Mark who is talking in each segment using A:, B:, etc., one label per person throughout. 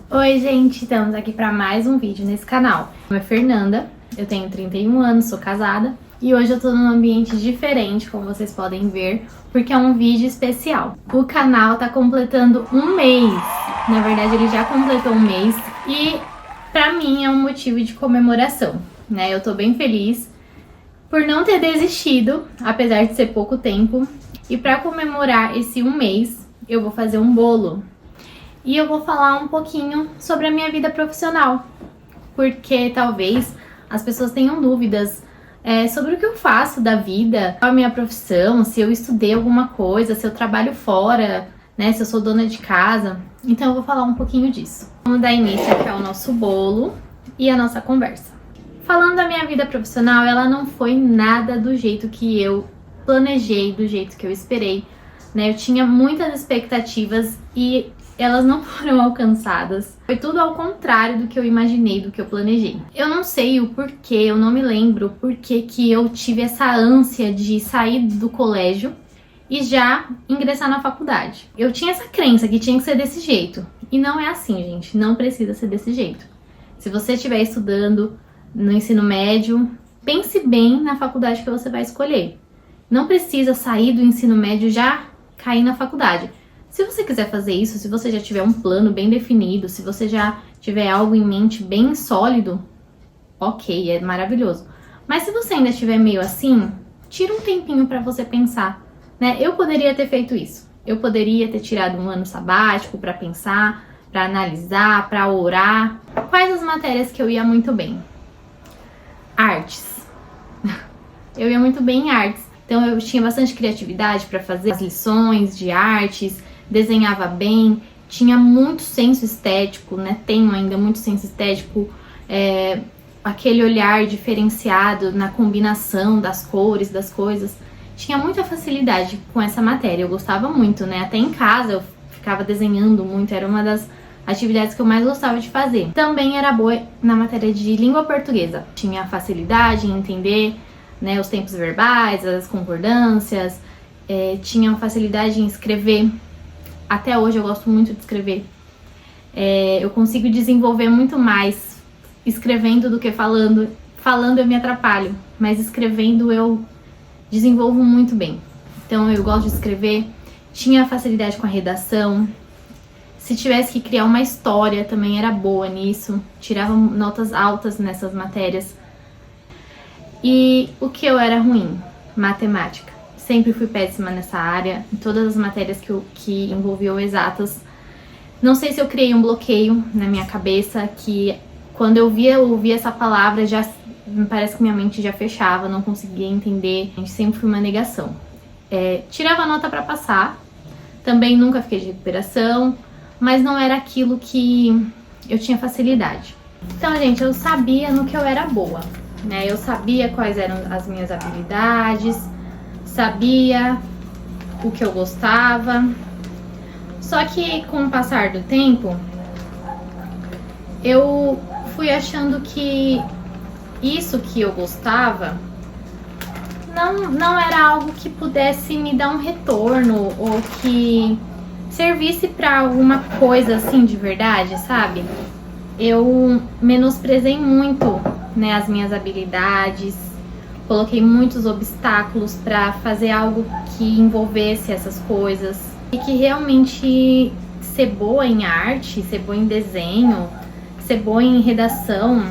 A: Oi gente, estamos aqui para mais um vídeo nesse canal. Meu nome é Fernanda, eu tenho 31 anos, sou casada e hoje eu tô num ambiente diferente, como vocês podem ver, porque é um vídeo especial. O canal tá completando um mês, na verdade ele já completou um mês e pra mim é um motivo de comemoração, né? Eu tô bem feliz por não ter desistido, apesar de ser pouco tempo, e pra comemorar esse um mês eu vou fazer um bolo. E eu vou falar um pouquinho sobre a minha vida profissional, porque talvez as pessoas tenham dúvidas sobre o que eu faço da vida, qual a minha profissão, se eu estudei alguma coisa, se eu trabalho fora, né, se eu sou dona de casa. Então eu vou falar um pouquinho disso. Vamos dar início aqui ao nosso bolo e a nossa conversa. Falando da minha vida profissional, ela não foi nada do jeito que eu planejei, do jeito que eu esperei, né? Eu tinha muitas expectativas e elas não foram alcançadas. Foi tudo ao contrário do que eu imaginei, do que eu planejei. Eu não sei o porquê, eu não me lembro o porquê que eu tive essa ânsia de sair do colégio e já ingressar na faculdade. Eu tinha essa crença que tinha que ser desse jeito. E não é assim, gente. Não precisa ser desse jeito. Se você estiver estudando no ensino médio, pense bem na faculdade que você vai escolher. Não precisa sair do ensino médio e já cair na faculdade. Se você quiser fazer isso, se você já tiver um plano bem definido, se você já tiver algo em mente bem sólido, ok, é maravilhoso. Mas se você ainda estiver meio assim, tira um tempinho para você pensar, né? Eu poderia ter feito isso. Eu poderia ter tirado um ano sabático para pensar, para analisar, para orar. Quais as matérias que eu ia muito bem? Artes. Eu ia muito bem em artes. Então eu tinha bastante criatividade para fazer as lições de artes, desenhava bem, tinha muito senso estético, né? Tenho ainda muito senso estético, aquele olhar diferenciado na combinação das cores, das coisas. Tinha muita facilidade com essa matéria, eu gostava muito, né? Até em casa eu ficava desenhando muito, era uma das atividades que eu mais gostava de fazer. Também era boa na matéria de língua portuguesa, tinha facilidade em entender, né, os tempos verbais, as concordâncias, tinha facilidade em escrever. Até hoje eu gosto muito de escrever. Eu consigo desenvolver muito mais escrevendo do que falando. Falando eu me atrapalho, mas escrevendo eu desenvolvo muito bem. Então eu gosto de escrever, tinha facilidade com a redação. Se tivesse que criar uma história também era boa nisso, tirava notas altas nessas matérias. E o que eu era ruim? Matemática. Sempre fui péssima nessa área, em todas as matérias que envolviam exatas. Não sei se eu criei um bloqueio na minha cabeça, que quando eu ouvia essa palavra, já me parece que minha mente já fechava, não conseguia entender. A gente sempre foi uma negação. Tirava nota para passar, também nunca fiquei de recuperação, mas não era aquilo que eu tinha facilidade. Então, gente, eu sabia no que eu era boa, né? Eu sabia quais eram as minhas habilidades, sabia o que eu gostava. Só que com o passar do tempo, eu fui achando que isso que eu gostava não era algo que pudesse me dar um retorno ou que servisse para alguma coisa assim de verdade, sabe? Eu menosprezei muito, né, as minhas habilidades, coloquei muitos obstáculos para fazer algo que envolvesse essas coisas e que realmente ser boa em arte, ser boa em desenho, ser boa em redação.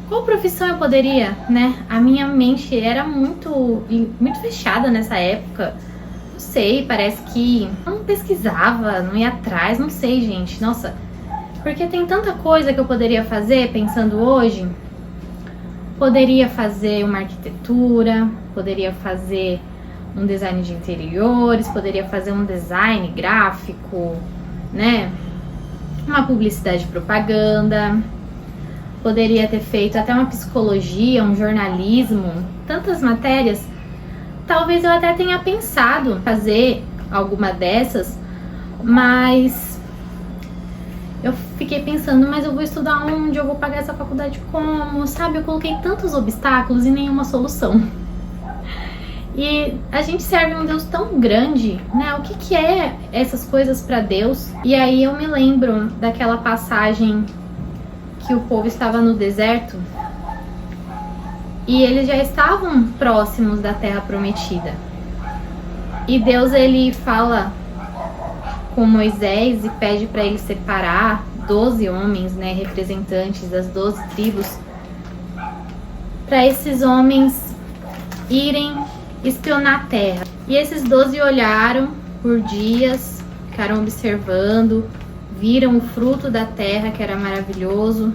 A: Qual profissão eu poderia, né? A minha mente era muito fechada nessa época. Não sei, parece que não pesquisava, não ia atrás, não sei, gente. Nossa, porque tem tanta coisa que eu poderia fazer pensando hoje. Poderia fazer uma arquitetura, poderia fazer um design de interiores, poderia fazer um design gráfico, né? Uma publicidade e propaganda. Poderia ter feito até uma psicologia, um jornalismo, tantas matérias. Talvez eu até tenha pensado em fazer alguma dessas, mas eu fiquei pensando, mas eu vou estudar onde? Eu vou pagar essa faculdade como? Sabe, eu coloquei tantos obstáculos e nenhuma solução. E a gente serve um Deus tão grande, né? O que é essas coisas para Deus? E aí eu me lembro daquela passagem que o povo estava no deserto e eles já estavam próximos da terra prometida. E Deus, ele fala com Moisés e pede para ele separar 12 homens, né, representantes das 12 tribos, para esses homens irem espionar a terra. E esses 12 olharam por dias, ficaram observando, viram o fruto da terra, que era maravilhoso,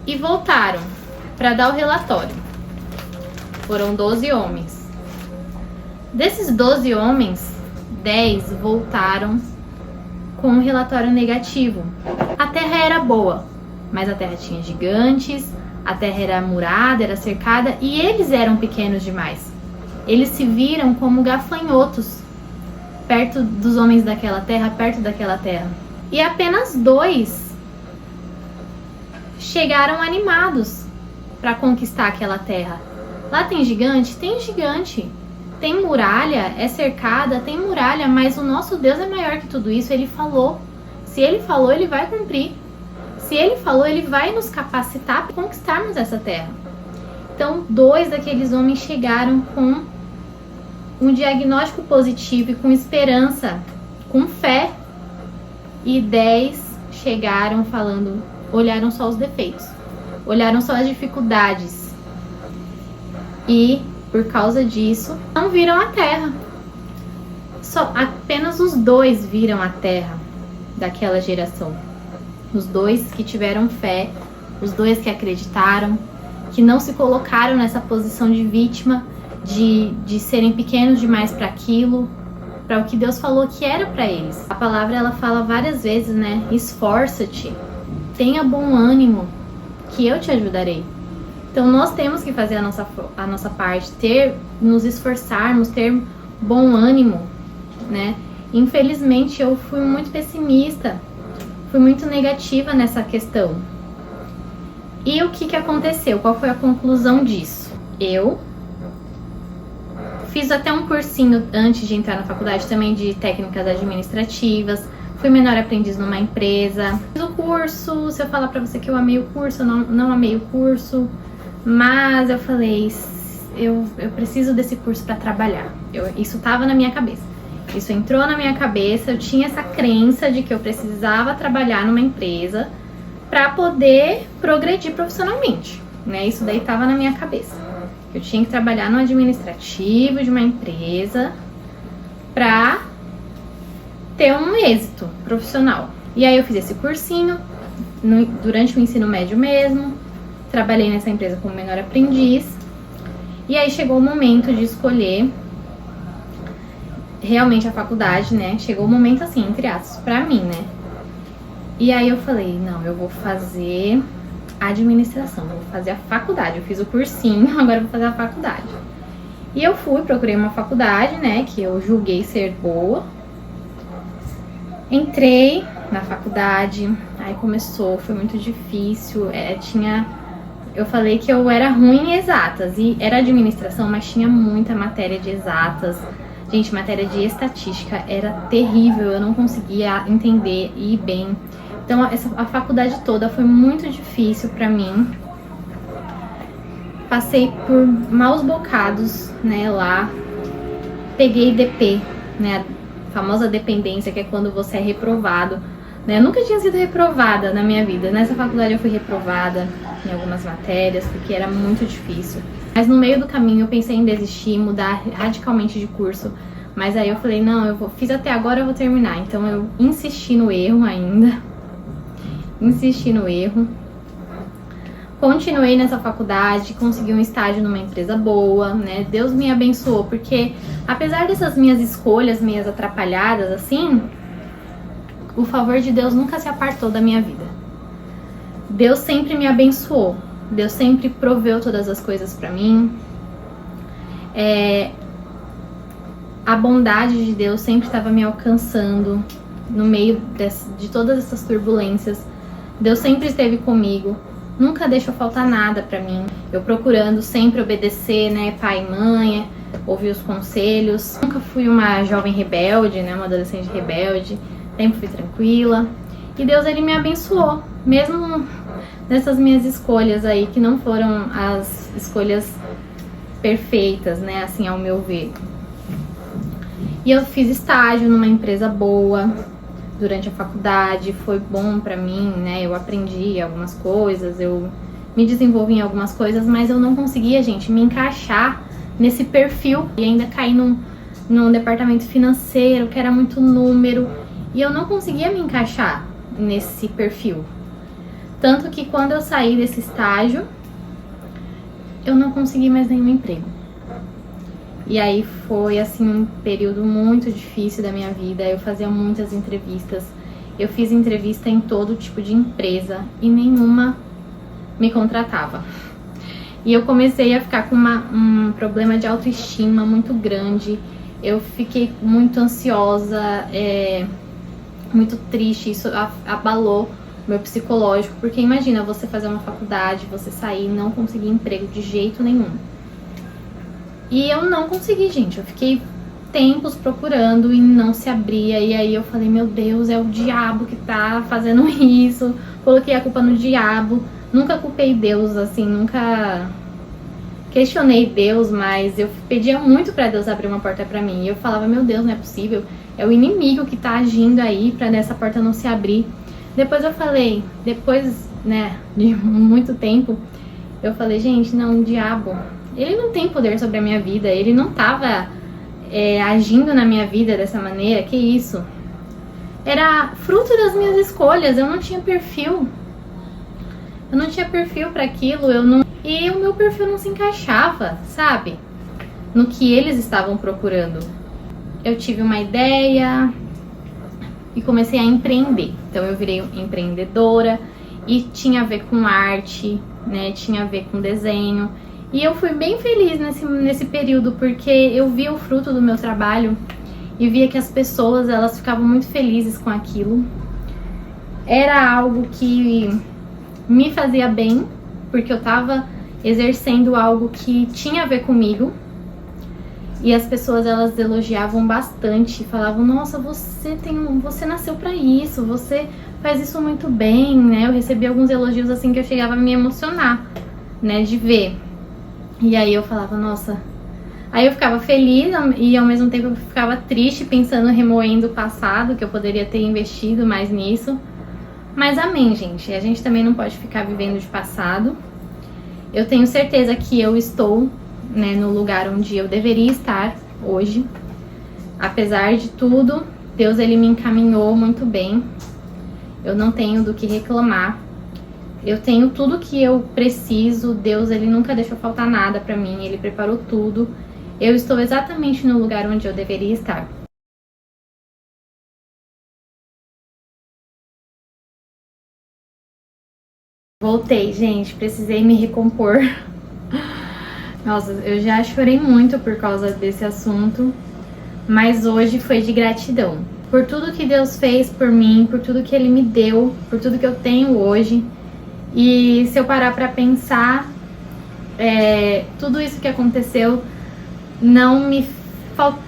A: e voltaram para dar o relatório. Foram 12 homens. Desses 12 homens, 10 voltaram com um relatório negativo. A terra era boa, mas a terra tinha gigantes, a terra era murada, era cercada, e eles eram pequenos demais. Eles se viram como gafanhotos perto dos homens daquela terra, perto daquela terra. E apenas 2 chegaram animados para conquistar aquela terra. Lá tem gigante? Tem gigante. Tem muralha? É cercada? Tem muralha, mas o nosso Deus é maior que tudo isso. Ele falou. Se ele falou, ele vai cumprir. Se ele falou, ele vai nos capacitar para conquistarmos essa terra. Então, 2 daqueles homens chegaram com um diagnóstico positivo e com esperança, com fé. E 10 chegaram falando, olharam só os defeitos, olharam só as dificuldades. E, por causa disso, não viram a terra. Apenas os 2 viram a terra daquela geração. Os 2 que tiveram fé, os 2 que acreditaram, que não se colocaram nessa posição de vítima, de serem pequenos demais para aquilo, para o que Deus falou que era para eles. A palavra, ela fala várias vezes, né? Esforça-te, tenha bom ânimo, que eu te ajudarei. Então nós temos que fazer a nossa parte, nos esforçarmos, ter bom ânimo, né? Infelizmente eu fui muito pessimista, fui muito negativa nessa questão. E o que aconteceu? Qual foi a conclusão disso? Eu fiz até um cursinho antes de entrar na faculdade também de técnicas administrativas. Fui menor aprendiz numa empresa. Fiz o curso. Se eu falar pra você que eu amei o curso, eu não amei o curso. Mas eu falei, eu preciso desse curso pra trabalhar. Isso tava na minha cabeça. Isso entrou na minha cabeça. Eu tinha essa crença de que eu precisava trabalhar numa empresa pra poder progredir profissionalmente, né? Isso daí tava na minha cabeça. Eu tinha que trabalhar no administrativo de uma empresa para ter um êxito profissional. E aí eu fiz esse cursinho durante o ensino médio mesmo. Trabalhei nessa empresa como menor aprendiz. E aí chegou o momento de escolher realmente a faculdade, né? Chegou o momento assim, entre aspas, pra mim, né? E aí eu falei, não, eu vou fazer administração, eu vou fazer a faculdade. Eu fiz o cursinho, agora eu vou fazer a faculdade. E eu procurei uma faculdade, né, que eu julguei ser boa. Entrei na faculdade, aí começou, foi muito difícil. Eu falei que eu era ruim em exatas, e era administração, mas tinha muita matéria de exatas. Gente, matéria de estatística era terrível, eu não conseguia entender e ir bem. Então, a faculdade toda foi muito difícil pra mim. Passei por maus bocados, né, lá. Peguei DP, né, a famosa dependência, que é quando você é reprovado, né. Eu nunca tinha sido reprovada na minha vida. Nessa faculdade eu fui reprovada em algumas matérias, porque era muito difícil. Mas no meio do caminho eu pensei em desistir, mudar radicalmente de curso. Mas aí eu falei, não, fiz até agora, eu vou terminar. Então eu insisti no erro ainda. Insisti no erro. Continuei nessa faculdade, consegui um estágio numa empresa boa, né? Deus me abençoou, porque apesar dessas minhas escolhas, minhas atrapalhadas, assim, o favor de Deus nunca se apartou da minha vida. Deus sempre me abençoou. Deus sempre proveu todas as coisas pra mim. A bondade de Deus sempre estava me alcançando no meio de todas essas turbulências. Deus sempre esteve comigo, nunca deixou faltar nada pra mim. Eu procurando sempre obedecer, né, pai e mãe, ouvi os conselhos. Nunca fui uma jovem rebelde, né, uma adolescente rebelde, sempre fui tranquila. E Deus, ele me abençoou, mesmo nessas minhas escolhas aí, que não foram as escolhas perfeitas, né, assim, ao meu ver. E eu fiz estágio numa empresa boa durante a faculdade, foi bom pra mim, né, eu aprendi algumas coisas, eu me desenvolvi em algumas coisas, mas eu não conseguia, gente, me encaixar nesse perfil. E ainda caí num departamento financeiro, que era muito número, e eu não conseguia me encaixar nesse perfil. Tanto que quando eu saí desse estágio, eu não consegui mais nenhum emprego. E aí foi, assim, um período muito difícil da minha vida. Eu fazia muitas entrevistas. Eu fiz entrevista em todo tipo de empresa e nenhuma me contratava. E eu comecei a ficar com um problema de autoestima muito grande. Eu fiquei muito ansiosa, muito triste. Isso abalou meu psicológico. Porque imagina você fazer uma faculdade, você sair e não conseguir emprego de jeito nenhum. E eu não consegui, gente. Eu fiquei tempos procurando e não se abria. E aí eu falei, meu Deus, é o diabo que tá fazendo isso. Coloquei a culpa no diabo. Nunca culpei Deus, assim, nunca questionei Deus, mas eu pedia muito pra Deus abrir uma porta pra mim. E eu falava, meu Deus, não é possível. É o inimigo que tá agindo aí pra essa porta não se abrir. Depois eu falei, depois, né, de muito tempo, eu falei, gente, não, o diabo, ele não tem poder sobre a minha vida, ele não tava agindo na minha vida dessa maneira, que isso? Era fruto das minhas escolhas, eu não tinha perfil. Eu não tinha perfil para aquilo, e o meu perfil não se encaixava, sabe? No que eles estavam procurando. Eu tive uma ideia e comecei a empreender. Então eu virei empreendedora e tinha a ver com arte, né? Tinha a ver com desenho. E eu fui bem feliz nesse período, porque eu via o fruto do meu trabalho e via que as pessoas, elas ficavam muito felizes com aquilo. Era algo que me fazia bem, porque eu tava exercendo algo que tinha a ver comigo. E as pessoas, elas elogiavam bastante, falavam, nossa, você nasceu pra isso, você faz isso muito bem, né? Eu recebi alguns elogios assim que eu chegava a me emocionar, né, de ver. E aí eu falava, nossa... Aí eu ficava feliz e ao mesmo tempo eu ficava triste, pensando, remoendo o passado, que eu poderia ter investido mais nisso. Mas amém, gente. A gente também não pode ficar vivendo de passado. Eu tenho certeza que eu estou, né, no lugar onde eu deveria estar hoje. Apesar de tudo, Deus, ele me encaminhou muito bem. Eu não tenho do que reclamar. Eu tenho tudo que eu preciso. Deus, ele nunca deixou faltar nada pra mim. Ele preparou tudo. Eu estou exatamente no lugar onde eu deveria estar. Voltei, gente. Precisei me recompor. Nossa, eu já chorei muito por causa desse assunto. Mas hoje foi de gratidão. Por tudo que Deus fez por mim, por tudo que ele me deu, por tudo que eu tenho hoje. E se eu parar pra pensar, tudo isso que aconteceu não me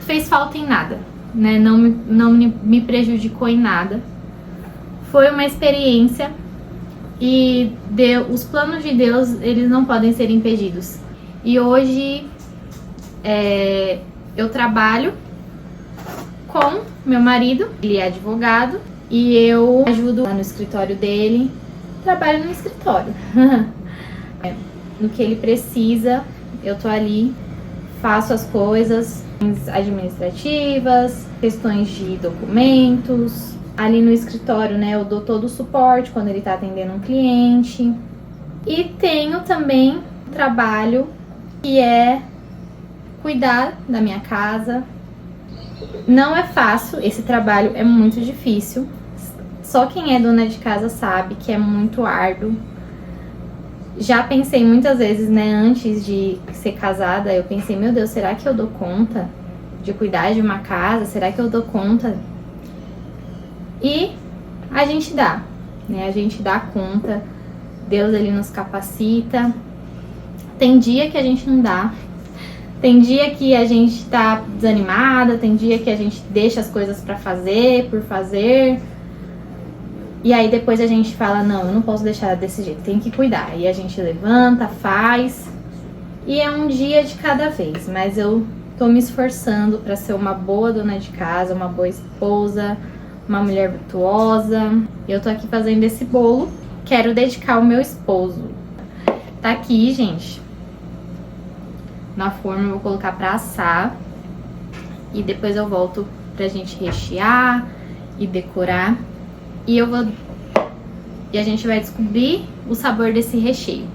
A: fez falta em nada, né? Não me prejudicou em nada. Foi uma experiência e os planos de Deus, eles não podem ser impedidos. E hoje eu trabalho com meu marido, ele é advogado, e eu ajudo lá no escritório dele. Trabalho no escritório. No que ele precisa, eu tô ali, faço as coisas administrativas, questões de documentos. Ali no escritório, né, eu dou todo o suporte quando ele tá atendendo um cliente. E tenho também um trabalho que é cuidar da minha casa. Não é fácil, esse trabalho é muito difícil. Só quem é dona de casa sabe que é muito árduo. Já pensei muitas vezes, né, antes de ser casada, eu pensei, meu Deus, será que eu dou conta de cuidar de uma casa? Será que eu dou conta? E a gente dá, né? A gente dá conta. Deus, ele nos capacita. Tem dia que a gente não dá. Tem dia que a gente tá desanimada, tem dia que a gente deixa as coisas pra fazer, por fazer. E aí depois a gente fala, não, eu não posso deixar desse jeito, tem que cuidar. E a gente levanta, faz. E é um dia de cada vez, mas eu tô me esforçando pra ser uma boa dona de casa, uma boa esposa, uma mulher virtuosa. Eu tô aqui fazendo esse bolo, quero dedicar ao meu esposo. Tá aqui, gente, na forma, eu vou colocar pra assar. E depois eu volto pra gente rechear e decorar. E a gente vai descobrir o sabor desse recheio.